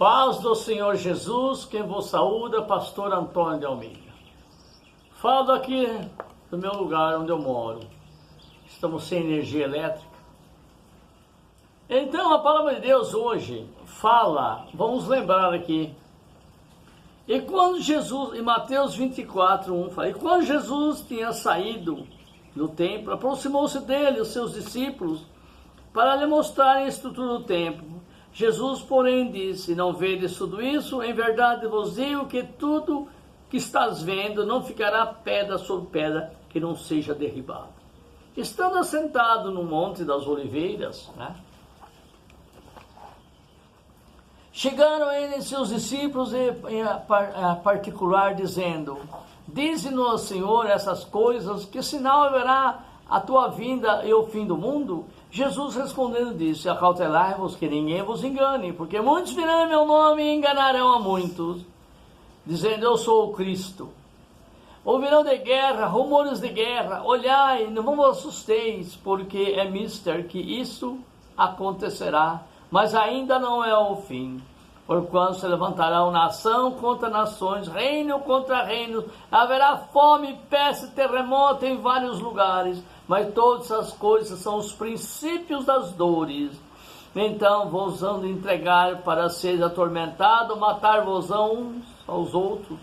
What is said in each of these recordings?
Paz do Senhor Jesus, quem vos saúda, pastor Antônio de Almeida. Falo aqui do meu lugar onde eu moro. Estamos sem energia elétrica. Então a palavra de Deus hoje fala, vamos lembrar aqui. E quando Jesus, em Mateus 24:1, fala, e quando Jesus tinha saído do templo, aproximou-se dele os seus discípulos para lhe mostrarem a estrutura do templo. Jesus, porém, disse, não vedes tudo isso? Em verdade vos digo que tudo que estás vendo não ficará pedra sobre pedra que não seja derribado. Estando assentado no Monte das Oliveiras, chegaram ele e seus discípulos em particular, dizendo, dize-nos, Senhor, essas coisas, que sinal haverá a tua vinda e o fim do mundo? Jesus respondendo disse, acautelai-vos que ninguém vos engane, porque muitos virão em meu nome e enganarão a muitos, dizendo, eu sou o Cristo. Ouvirão de guerra, rumores de guerra, olhai, não vos assusteis, porque é mister que isso acontecerá, mas ainda não é o fim. Porquanto se levantarão nação contra nações, reino contra reino, haverá fome, peste, terremoto em vários lugares, mas todas essas coisas são os princípios das dores. Então vos-ão de entregar para seres atormentados, matar-vos-ão uns aos outros,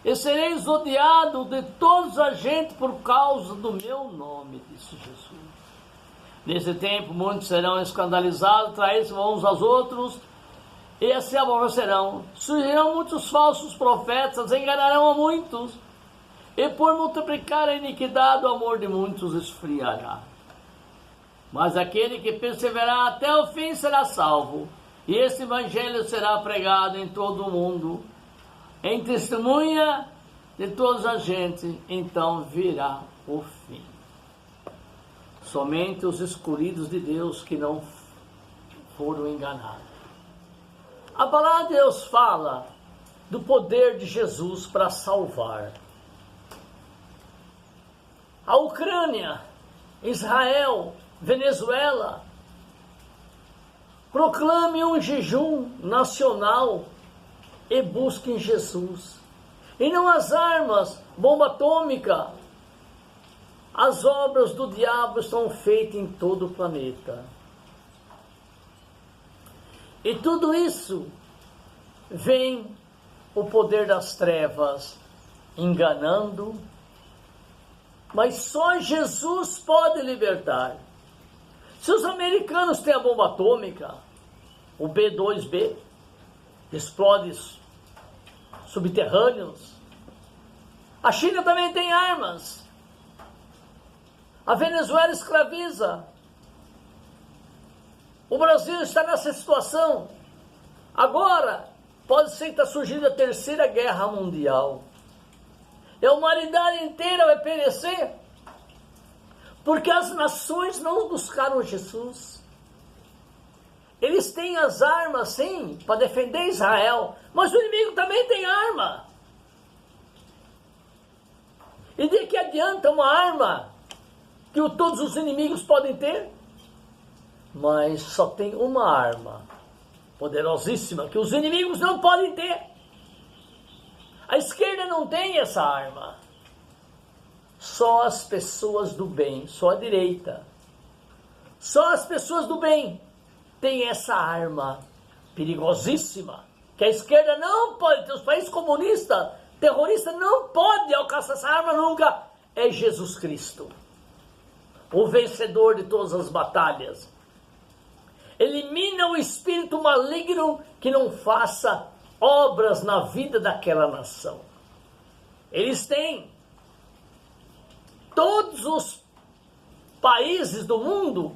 e sereis odiados de toda a gente por causa do meu nome, disse Jesus. Nesse tempo muitos serão escandalizados, traídos uns aos outros, e se aborrecerão. Surgirão muitos falsos profetas, enganarão a muitos, e por multiplicar a iniquidade, o amor de muitos esfriará. Mas aquele que perseverar até o fim será salvo, e este evangelho será pregado em todo o mundo, em testemunha de toda a gente, então virá o fim. Somente os escolhidos de Deus que não foram enganados. A palavra de Deus fala do poder de Jesus para salvar. A Ucrânia, Israel, Venezuela, proclame um jejum nacional e busquem Jesus. E não as armas, bomba atômica. As obras do diabo estão feitas em todo o planeta. E tudo isso vem o poder das trevas enganando, mas só Jesus pode libertar. Se os americanos têm a bomba atômica, o B-2B, explode subterrâneos, a China também tem armas, a Venezuela escraviza, o Brasil está nessa situação. Agora, pode ser que está surgindo a terceira guerra mundial. E a humanidade inteira vai perecer. Porque as nações não buscaram Jesus. Eles têm as armas, sim, para defender Israel. Mas o inimigo também tem arma. E de que adianta uma arma que todos os inimigos podem ter? Mas só tem uma arma poderosíssima que os inimigos não podem ter. A esquerda não tem essa arma. Só as pessoas do bem, só a direita. Só as pessoas do bem têm essa arma perigosíssima que a esquerda não pode ter. Os países comunistas, terroristas, não podem alcançar essa arma nunca. É Jesus Cristo, o vencedor de todas as batalhas. Elimina o espírito maligno que não faça obras na vida daquela nação. Eles têm. Todos os países do mundo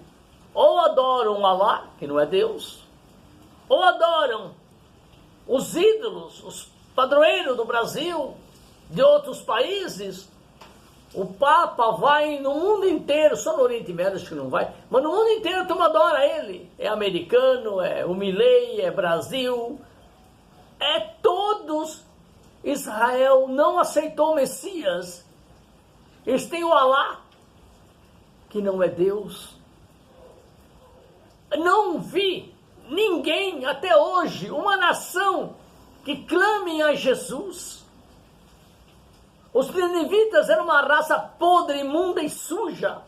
ou adoram Alá, que não é Deus, ou adoram os ídolos, os padroeiros do Brasil, de outros países. O Papa vai no mundo inteiro, só no Oriente Médio acho que não vai, mas no mundo inteiro a turma adora ele. É americano, é o Milei, é Brasil, é todos. Israel não aceitou o Messias. Eles têm o Alá, que não é Deus. Não vi ninguém até hoje, uma nação que clame a Jesus. Os ninivitas eram uma raça podre, imunda e suja.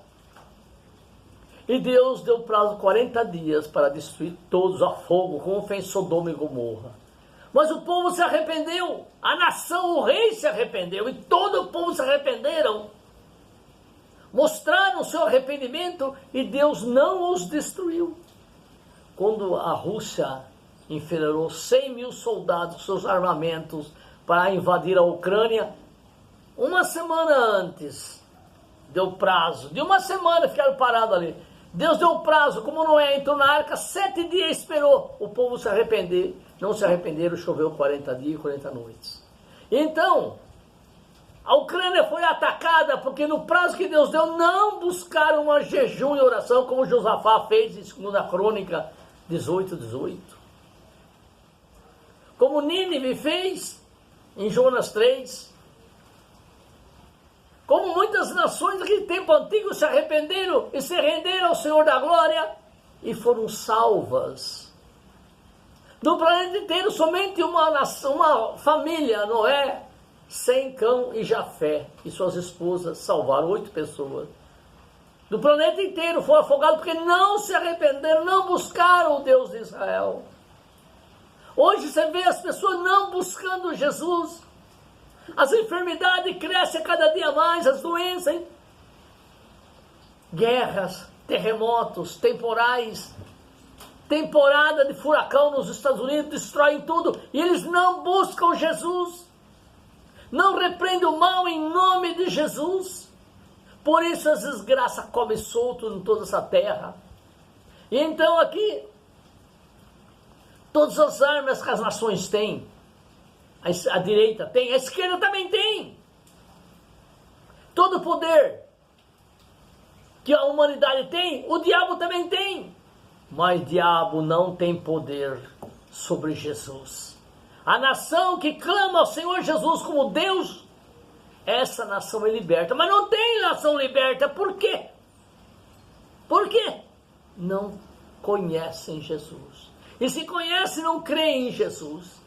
E Deus deu prazo de 40 dias para destruir todos a fogo, como fez Sodoma e Gomorra. Mas o povo se arrependeu, a nação, o rei se arrependeu, e todo o povo se arrependeram. Mostraram seu arrependimento e Deus não os destruiu. Quando a Rússia enfileirou 100 mil soldados, seus armamentos, para invadir a Ucrânia, uma semana antes, deu prazo, de uma semana ficaram parados ali. Deus deu prazo, como Noé entrou na arca, 7 dias esperou o povo se arrepender. Não se arrependeram, choveu 40 dias e 40 noites. Então, a Ucrânia foi atacada porque no prazo que Deus deu, não buscaram uma jejum e oração, como Josafá fez em 2 Crônica 18:18. Como Nínive fez em Jonas 3. Como muitas nações daquele tempo antigo se arrependeram e se renderam ao Senhor da Glória e foram salvas. No planeta inteiro, somente uma família, Noé, Sem, Cão e Jafé, e suas esposas salvaram 8 pessoas. Do planeta inteiro foram afogados porque não se arrependeram, não buscaram o Deus de Israel. Hoje você vê as pessoas não buscando Jesus. As enfermidades crescem a cada dia mais, as doenças, hein? Guerras, terremotos, temporais, temporada de furacão nos Estados Unidos, destroem tudo, e eles não buscam Jesus, não repreendem o mal em nome de Jesus. Por isso as desgraças comem solto em toda essa terra. E então aqui, todas as armas que as nações têm, a direita tem, a esquerda também tem. Todo o poder que a humanidade tem, o diabo também tem. Mas o diabo não tem poder sobre Jesus. A nação que clama ao Senhor Jesus como Deus, essa nação é liberta. Mas não tem nação liberta. Por quê? Por quê? Não conhecem Jesus. E se conhecem, não creem em Jesus.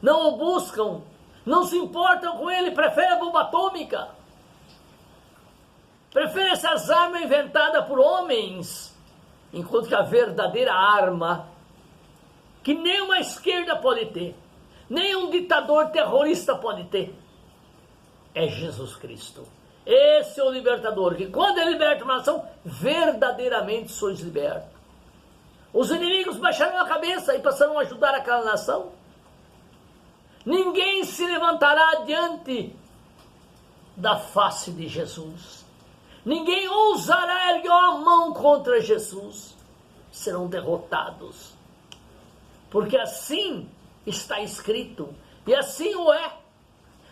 Não o buscam, não se importam com ele, preferem a bomba atômica. Preferem essas armas inventadas por homens, enquanto que a verdadeira arma, que nem uma esquerda pode ter, nem um ditador terrorista pode ter, é Jesus Cristo. Esse é o libertador, que quando ele liberta uma nação, verdadeiramente sois libertos. Os inimigos baixaram a cabeça e passaram a ajudar aquela nação. Ninguém se levantará diante da face de Jesus. Ninguém ousará erguer a mão contra Jesus. Serão derrotados. Porque assim está escrito. E assim o é.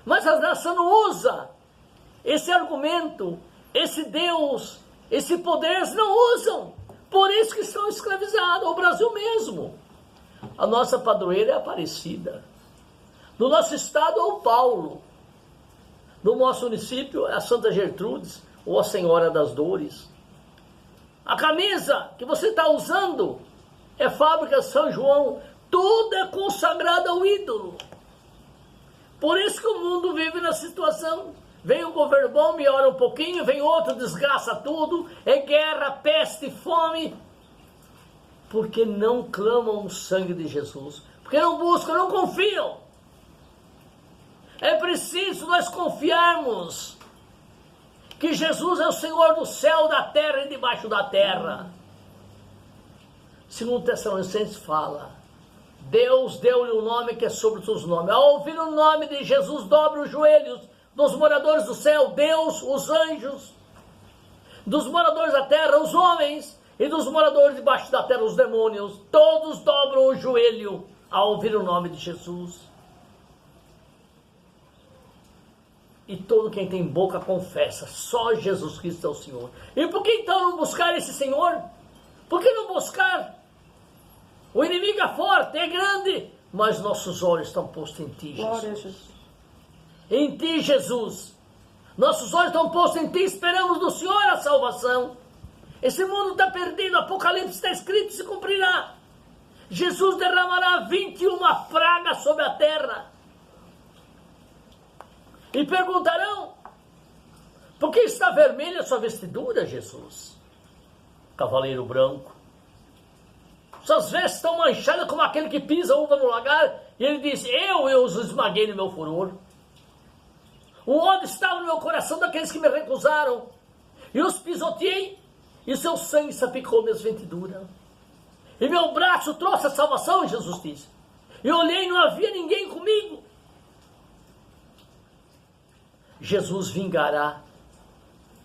Mas a nação não usa esse argumento, esse Deus, esse poder, eles não usam. Por isso que estão escravizados. O Brasil mesmo. A nossa padroeira é Aparecida. No nosso estado é o Paulo. No nosso município é a Santa Gertrudes, ou a Senhora das Dores. A camisa que você está usando é Fábrica São João. Tudo é consagrado ao ídolo. Por isso que o mundo vive na situação. Vem um governo bom, melhora um pouquinho, vem outro, desgraça tudo. É guerra, peste, fome. Porque não clamam o sangue de Jesus. Porque não buscam, não confiam. É preciso nós confiarmos que Jesus é o Senhor do céu, da terra e debaixo da terra. Segundo Tessalonicenses fala, Deus deu-lhe um nome que é sobre todos os nomes. Ao ouvir o nome de Jesus, dobre os joelhos dos moradores do céu, Deus, os anjos, dos moradores da terra, os homens, e dos moradores debaixo da terra, os demônios. Todos dobram o joelho ao ouvir o nome de Jesus. E todo quem tem boca confessa, só Jesus Cristo é o Senhor. E por que então não buscar esse Senhor? Por que não buscar? O inimigo é forte, é grande, mas nossos olhos estão postos em Ti, Jesus. Em Ti, Jesus. Nossos olhos estão postos em Ti, esperamos do Senhor a salvação. Esse mundo está perdido, Apocalipse está escrito e se cumprirá. Jesus derramará 21 pragas sobre a terra. E perguntarão, por que está vermelha a sua vestidura, Jesus? Cavaleiro branco. Suas vestes estão manchadas como aquele que pisa uva no lagar. E ele diz, eu os esmaguei no meu furor. O ódio estava no meu coração daqueles que me recusaram. E os pisoteei, e seu sangue salpicou minhas vestiduras. E meu braço trouxe a salvação, Jesus disse. E olhei e não havia ninguém comigo. Jesus vingará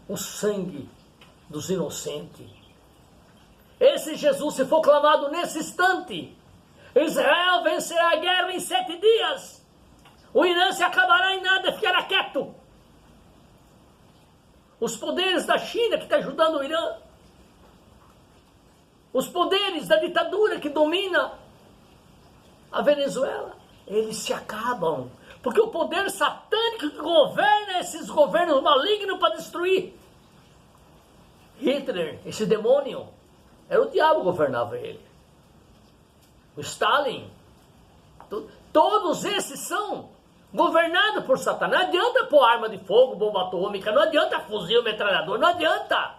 o sangue dos inocentes. Esse Jesus, se for clamado nesse instante, Israel vencerá a guerra em 7 dias. O Irã se acabará em nada, ficará quieto. Os poderes da China que está ajudando o Irã, os poderes da ditadura que domina a Venezuela, eles se acabam. Porque o poder satânico que governa esses governos malignos para destruir. Hitler, esse demônio, era o diabo que governava ele. O Stalin, todos esses são governados por Satanás. Não adianta pôr arma de fogo, bomba atômica, não adianta fuzil, metralhador, não adianta.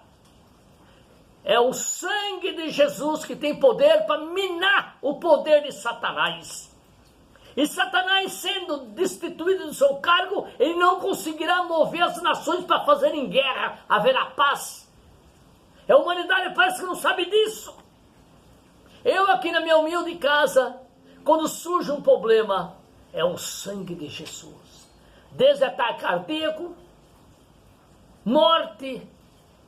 É o sangue de Jesus que tem poder para minar o poder de Satanás. E Satanás, sendo destituído do seu cargo, ele não conseguirá mover as nações para fazerem guerra, haverá paz. A humanidade parece que não sabe disso. Eu aqui na minha humilde casa, quando surge um problema, é o sangue de Jesus. Desde ataque cardíaco, morte,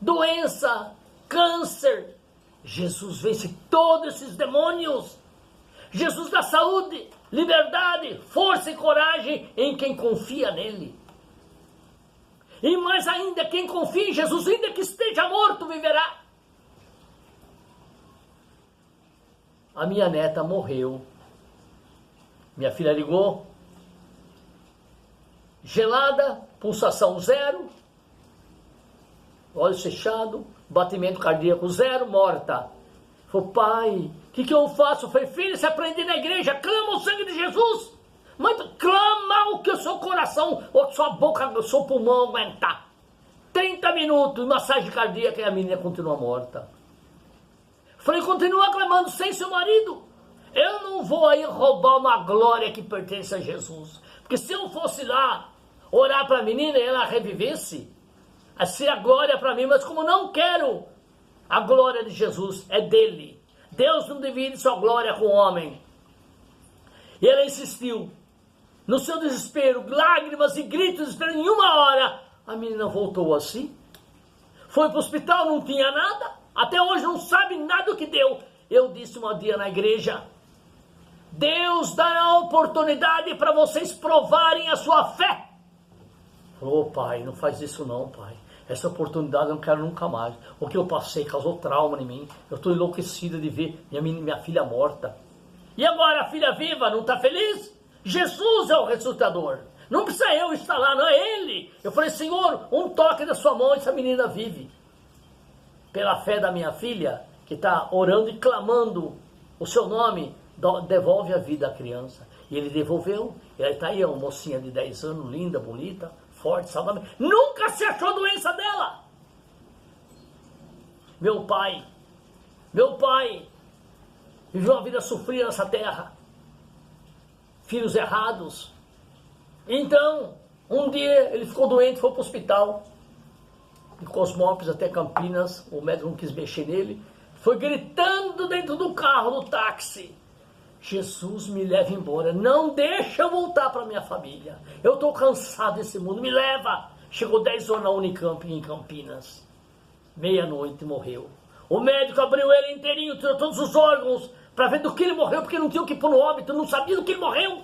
doença, câncer. Jesus vence todos esses demônios. Jesus dá saúde, liberdade, força e coragem em quem confia nele. E mais ainda, quem confia em Jesus, ainda que esteja morto, viverá. A minha neta morreu. Minha filha ligou. Gelada, pulsação 0, olhos fechados, batimento cardíaco 0, morta. Falei, pai, o que eu faço? Eu falei, filho, você aprende na igreja, clama o sangue de Jesus. Mas clama o que o seu coração, ou sua boca, o seu pulmão aguentar. 30 minutos, massagem cardíaca e a menina continua morta. Falei, continua clamando sem seu marido. Eu não vou aí roubar uma glória que pertence a Jesus. Porque se eu fosse lá orar para a menina e ela revivesse, assim a glória para mim, mas como não quero a glória de Jesus, é dele. Deus não divide sua glória com o homem. E ela insistiu. No seu desespero, lágrimas e gritos, esperando em 1 hora, a menina voltou assim. Foi para o hospital, não tinha nada. Até hoje não sabe nada do que deu. Eu disse um dia na igreja, Deus dará oportunidade para vocês provarem a sua fé. Falou, pai, não faz isso não, pai. Essa oportunidade eu não quero nunca mais. O que eu passei causou trauma em mim. Eu estou enlouquecida de ver minha filha morta. E agora a filha viva não está feliz? Jesus é o ressuscitador. Não precisa eu estar lá, não é ele. Eu falei, Senhor, um toque da sua mão e essa menina vive. Pela fé da minha filha, que está orando e clamando o seu nome, devolve a vida à criança. E ele devolveu. Ela está aí, uma mocinha de 10 anos, linda, bonita, forte, saudável. Nunca se achou doença dela. Meu pai viveu uma vida sofrida nessa terra. Filhos errados. Então, um dia ele ficou doente, foi para o hospital. De Cosmópolis até Campinas, o médico não quis mexer nele. Foi gritando dentro do carro, no táxi. Jesus, me leva embora. Não deixa eu voltar para minha família. Eu estou cansado desse mundo, me leva. Chegou 10 horas na Unicamp em Campinas. Meia-noite morreu. O médico abriu ele inteirinho, tirou todos os órgãos para ver do que ele morreu, porque não tinha o que pôr no óbito, não sabia do que ele morreu.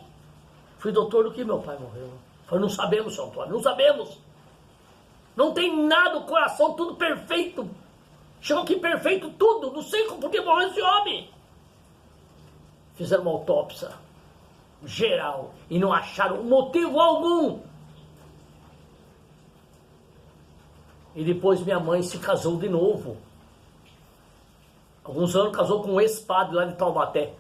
Fui, doutor, do que meu pai morreu? Falei, não sabemos, seu Antônio, não sabemos. Não tem nada, o coração tudo perfeito. Chegou aqui perfeito tudo, não sei por que morreu esse homem. Fizeram uma autópsia geral e não acharam motivo algum. E depois minha mãe se casou de novo. Alguns anos casou com um ex-padre lá de Taubaté.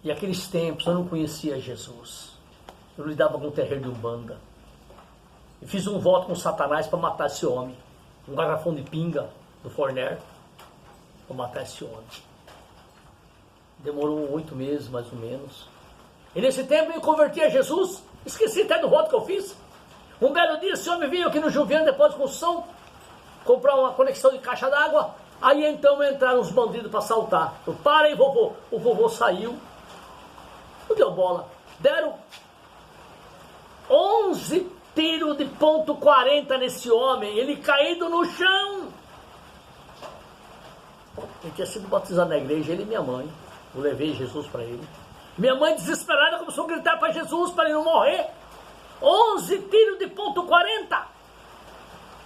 E aqueles tempos eu não conhecia Jesus. Eu lidava com o terreiro de Umbanda. E fiz um voto com Satanás para matar esse homem. Um garrafão de pinga do Forner para matar esse homem. Demorou 8 meses, mais ou menos. E nesse tempo eu me converti a Jesus. Esqueci até do voto que eu fiz. Um belo dia esse homem veio aqui no Juliano, depois de construção, comprar uma conexão de caixa d'água. Aí então entraram os bandidos para assaltar. Eu, para aí, vovô. O vovô saiu. Não deu bola. Deram 11 tiros de ponto .40 nesse homem. Ele caído no chão. Ele tinha sido batizado na igreja, ele e minha mãe. Eu levei Jesus para ele. Minha mãe desesperada começou a gritar para Jesus para ele não morrer. 11 tiros de ponto .40.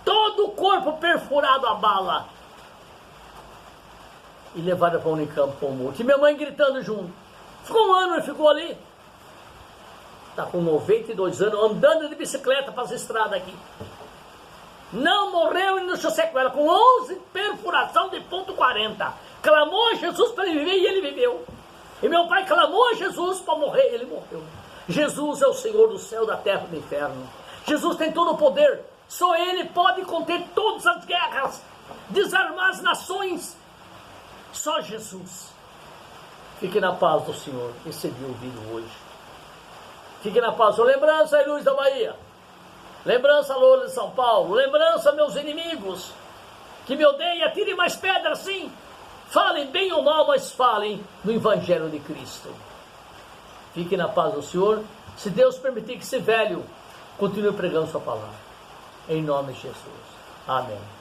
Todo o corpo perfurado a bala. E levaram para o Unicamp com morto. E minha mãe gritando junto. Ficou um ano e ficou ali. Está com 92 anos, andando de bicicleta para as estradas aqui. Não morreu e não deixou sequela. Com 11 perfuração de ponto .40. Clamou a Jesus para ele viver e ele viveu. E meu pai clamou a Jesus para morrer e ele morreu. Jesus é o Senhor do céu, da terra e do inferno. Jesus tem todo o poder. Só Ele pode conter todas as guerras, desarmar as nações. Só Jesus. Fique na paz do Senhor. Recebi o vídeo hoje. Fique na paz. Lembrança aí, Luz da Bahia. Lembrança, Loura de São Paulo. Lembrança, meus inimigos. Que me odeiam, atirem mais pedras, sim. Falem bem ou mal, mas falem no Evangelho de Cristo. Fique na paz do Senhor. Se Deus permitir que esse velho continue pregando sua palavra. Em nome de Jesus. Amém.